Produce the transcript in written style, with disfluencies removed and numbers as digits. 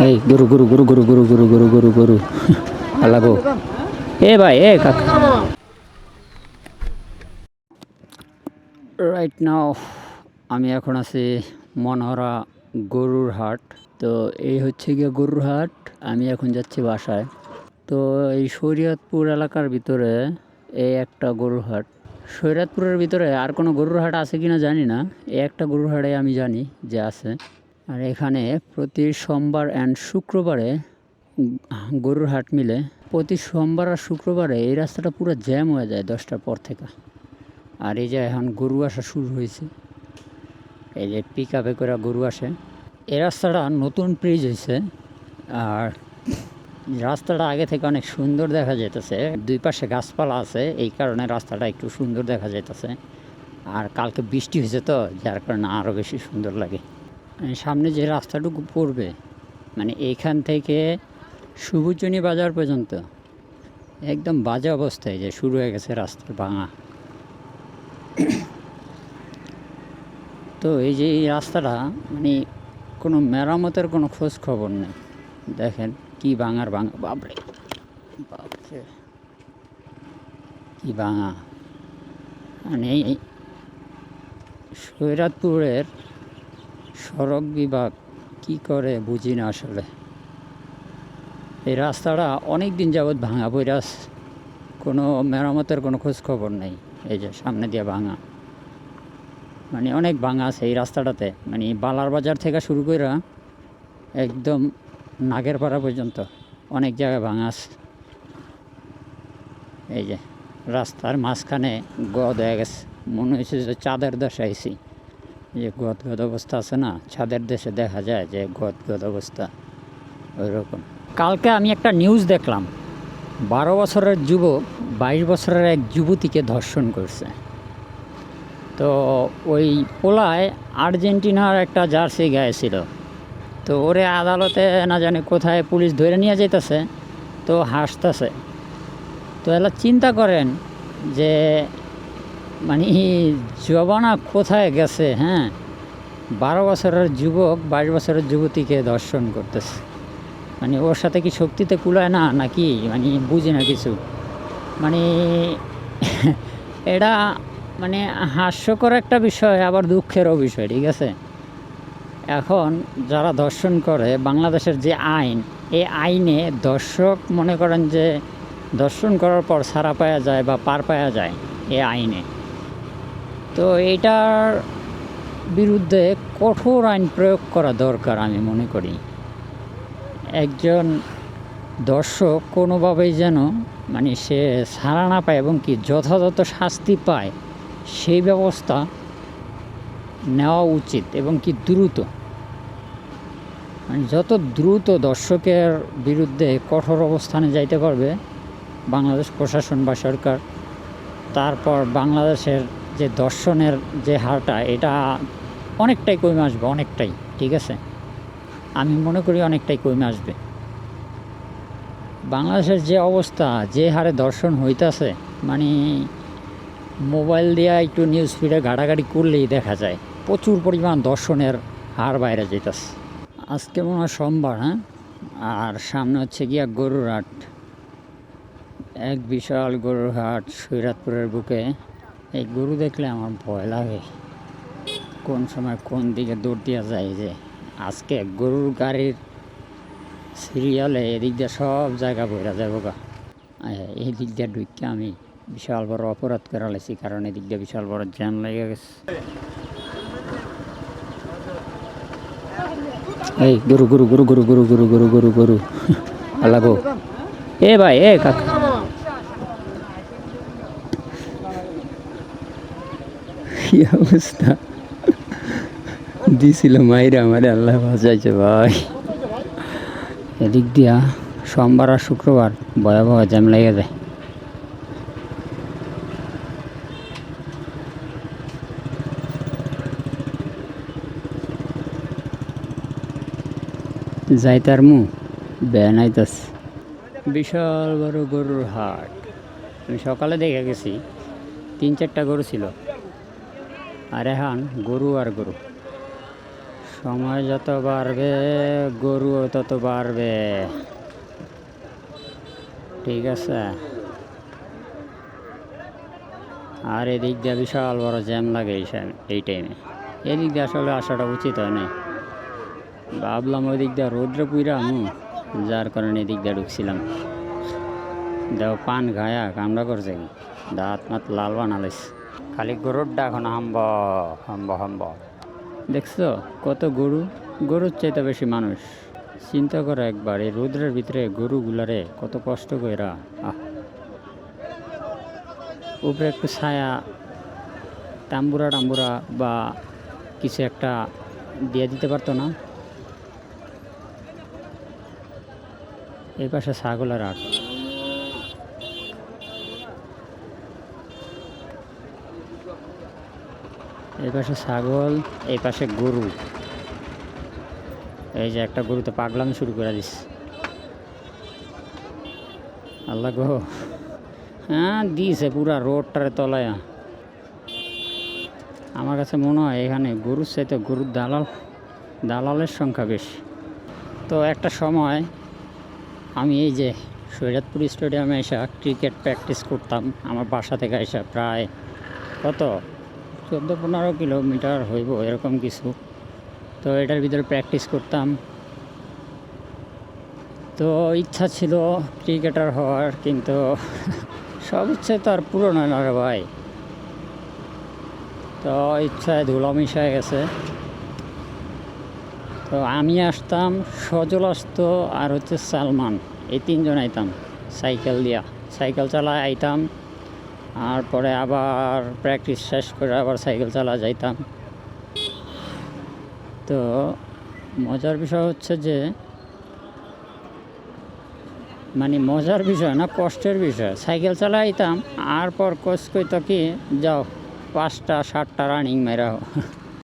এই গরু গরু গরু গরু গরু গরু গরু গরু গরু আল্লাহ গো এ ভাই এ কাকা রাইট নাও আমি এখন আছি মনোহরা গরুর হাট। তো এই হচ্ছে গিয়ে গরুর হাট। আমি এখন যাচ্ছি বাসায়। তো এই শরীয়তপুর এলাকার ভিতরে এই একটা গরুর হাট। শরীয়তপুরের ভিতরে আর কোনো গরুর হাট আছে কিনা জানি না, এই একটা গরুর হাটে আমি জানি যে আছে। আর এখানে প্রতি সোমবার অ্যান্ড শুক্রবারে গরুর হাট মিলে। প্রতি সোমবার আর শুক্রবারে এই রাস্তাটা পুরো জ্যাম হয়ে যায় 10টার পর থেকে। আর এই যে এখন গরু আসা শুরু হয়েছে, এই যে পিক আপে করে গরু আসে। এই রাস্তাটা নতুন ব্রিজ হয়েছে, আর রাস্তাটা আগে থেকে অনেক সুন্দর দেখা যাইতেছে। দুই পাশে গাছপালা আছে, এই কারণে রাস্তাটা একটু সুন্দর দেখা যাইতেছে। আর কালকে বৃষ্টি হয়েছে তো, যার কারণে আরও বেশি সুন্দর লাগে। সামনে যে রাস্তাটুকু পড়বে, মানে এইখান থেকে সুবুজনী বাজার পর্যন্ত একদম বাজে অবস্থায় যে শুরু হয়ে গেছে রাস্তার ভাঙা। তো এই যে এই রাস্তাটা মানে কোনো মেরামতের কোনো খোঁজ খবর নেই। দেখেন কি ভাঙার ভাঙা, বাপরে বাপরে কি ভাঙা। মানে এই শরীয়তপুরের সড়ক বিভাগ কি করে বুঝি না আসলে। এই রাস্তাটা অনেক দিন যাবৎ ভাঙা পড়ে, কোনো মেরামতের কোনো খোঁজ খবর নেই। এই যে সামনে দিয়ে ভাঙা, মানে অনেক ভাঙা আছে এই রাস্তাটাতে। মানে বালার বাজার থেকে শুরু করে একদম নাগেরপাড়া পর্যন্ত অনেক জায়গায় ভাঙা আছে। এই যে রাস্তার মাঝখানে গদ হয়ে গেছে, মনে হয়েছে যে চাঁদের দেশে আইছি। যে গদ গদ অবস্থা আছে না, ছাদের দেশে দেখা যায় যে গদ গদ অবস্থা, ওই রকম। কালকে আমি একটা নিউজ দেখলাম, 12 বছরের যুবক 22 বছরের এক যুবতীকে ধর্ষণ করছে। তো ওই পোলায় আর্জেন্টিনার একটা জার্সি গায়ে ছিল। তো ওরে আদালতে না জানে কোথায় পুলিশ ধরে নিয়ে যেতেছে, তো হাসতেছে। তো এলা চিন্তা করেন যে মানে জবানা কোথায় গেছে। হ্যাঁ, 12 বছরের যুবক 22 বছরের যুবতীকে ধর্ষণ করতেছে। মানে ওর সাথে কি শক্তিতে কুলায় না নাকি, মানে বুঝি না কিছু। মানে এটা মানে হাস্যকর একটা বিষয়, আবার দুঃখেরও বিষয়, ঠিক আছে। এখন যারা ধর্ষণ করে, বাংলাদেশের যে আইন, এই আইনে দর্শক মনে করেন যে ধর্ষণ করার পর ছাড়া পাওয়া যায় বা পার পাওয়া যায় এই আইনে। তো এইটার বিরুদ্ধে কঠোর আইন প্রয়োগ করা দরকার আমি মনে করি। একজন দর্শক কোনোভাবেই যেন মানে সে ছাড়া না পায় এবং কি যথাযথ শাস্তি পায়, সেই ব্যবস্থা নেওয়া উচিত এবং কি দ্রুত। মানে যত দ্রুত দর্শকের বিরুদ্ধে কঠোর অবস্থানে যাইতে পারবে বাংলাদেশ প্রশাসন বা সরকার, তারপর বাংলাদেশের যে দর্শনের যে হারটা, এটা অনেকটাই কমে আসবে, অনেকটাই, ঠিক আছে। আমি মনে করি অনেকটাই কমে আসবে। বাংলাদেশের যে অবস্থা, যে হারে দর্শন হইতাছে, মানে মোবাইল দিয়ে একটু নিউজ ফিডে ঘাটাঘাটি করলেই দেখা যায় প্রচুর পরিমাণ দর্শনের হার বাইরে যেতেছে। আজকে মনে হয় সোমবার, হ্যাঁ, আর সামনে হচ্ছে গিয়া গরুর হাট। এক বিশাল গরুর হাট শরীয়তপুরের বুকে। এই গরু দেখলে আমার ভয় লাগে, কোন সময় কোন দিকে দৌড় দিয়া যায়। যে আজকে গরুর গাড়ির সিরিয়ালে এদিক দিয়ে সব জায়গা বইরা যাবো গা। এই দিক দিয়ে ঢুকে আমি বিশাল বড় অপরাধ করে লাইছি, কারণ এদিক দিয়ে বিশাল বড় জ্যাম লেগে গেছে। এই গরু গরু গরু গরু গরু গরু গরু গরু গরু আল্লাহ গো এ ভাই এ কাকা, কি অবস্থা দিছিল মাইরা আমারে, আল্লাহ বাঁচাইছে ভাই। এদিক দিয়া সোমবার আর শুক্রবার ভয়াবহ জ্যাম লেগে যায়। যাইতার মু বেন আইতাস। বিশাল বড় গরুর হাট। আমি সকালে দেখে গেছি 3-4টা গরু ছিল, আর এখন গরু আর গরু, সময় যত বাড়বে গরুও তত বাড়বে, ঠিক আছে। আর এদিক দিয়ে বিশাল বড় জ্যাম লাগে এই টাইমে। এদিক দিয়ে আসলে আসাটা উচিত হয় না, ভাবলাম ওই দিক দিয়ে রোদ্রে পুইরা আমি, যার কারণে এদিক দিয়ে ঢুকছিলাম। দেও পান খায়া কামড়া করছে কি, দাঁত মাত লাল বানালিস, খালি গরুর ডাক না হাম্ব হাম্ব হাম্ব। দেখছো কত গরু, গরুর চাইতে বেশি মানুষ। চিন্তা করো একবার, এই রোদ্রের ভিতরে গরুগুলারে কত কষ্ট কইরা। উপরে একটু ছায়া টাম্বুরা টাম্বুরা বা কিছু একটা দিয়ে দিতে পারতো না? এই পাশে ছাগলের হাট, এই পাশে ছাগল, এই পাশে গরু। এই যে একটা গরু তো পাগলামি শুরু করে দিস, আল্লাহ গো। হ্যাঁ দিয়েছে পুরা রোডটারে তলায়। আমার কাছে মনে হয় এখানে গরুর চাইতে গরুর দালালের সংখ্যা বেশি। তো একটা সময় আমি এই যে শরীয়তপুর স্টেডিয়ামে এসে ক্রিকেট প্র্যাকটিস করতাম, আমার বাসা থেকে এসে প্রায় কত 14-15 কিলোমিটার হইব এরকম কিছু। তো এটার ভিতরে প্র্যাকটিস করতাম। তো ইচ্ছা ছিল ক্রিকেটার হওয়ার, কিন্তু সব ইচ্ছে তো আর পূরণ হয় না রে ভাই। তো ইচ্ছায় ধুলো মিশে গেছে। তো আমি আসতাম, সজল আসতো, আর হচ্ছে সালমান, এই তিনজন আইতাম সাইকেল চালায় আইতাম। আর পরে আবার প্র্যাকটিস শেষ করে আবার সাইকেল চালা যাইতাম। তো মজার বিষয় হচ্ছে যে, মানে মজার বিষয় না, কষ্টের বিষয়। সাইকেল চালাইতাম আর পর কোচ কইতো কি, যাও 5টা 7টা রানিং মেরাও।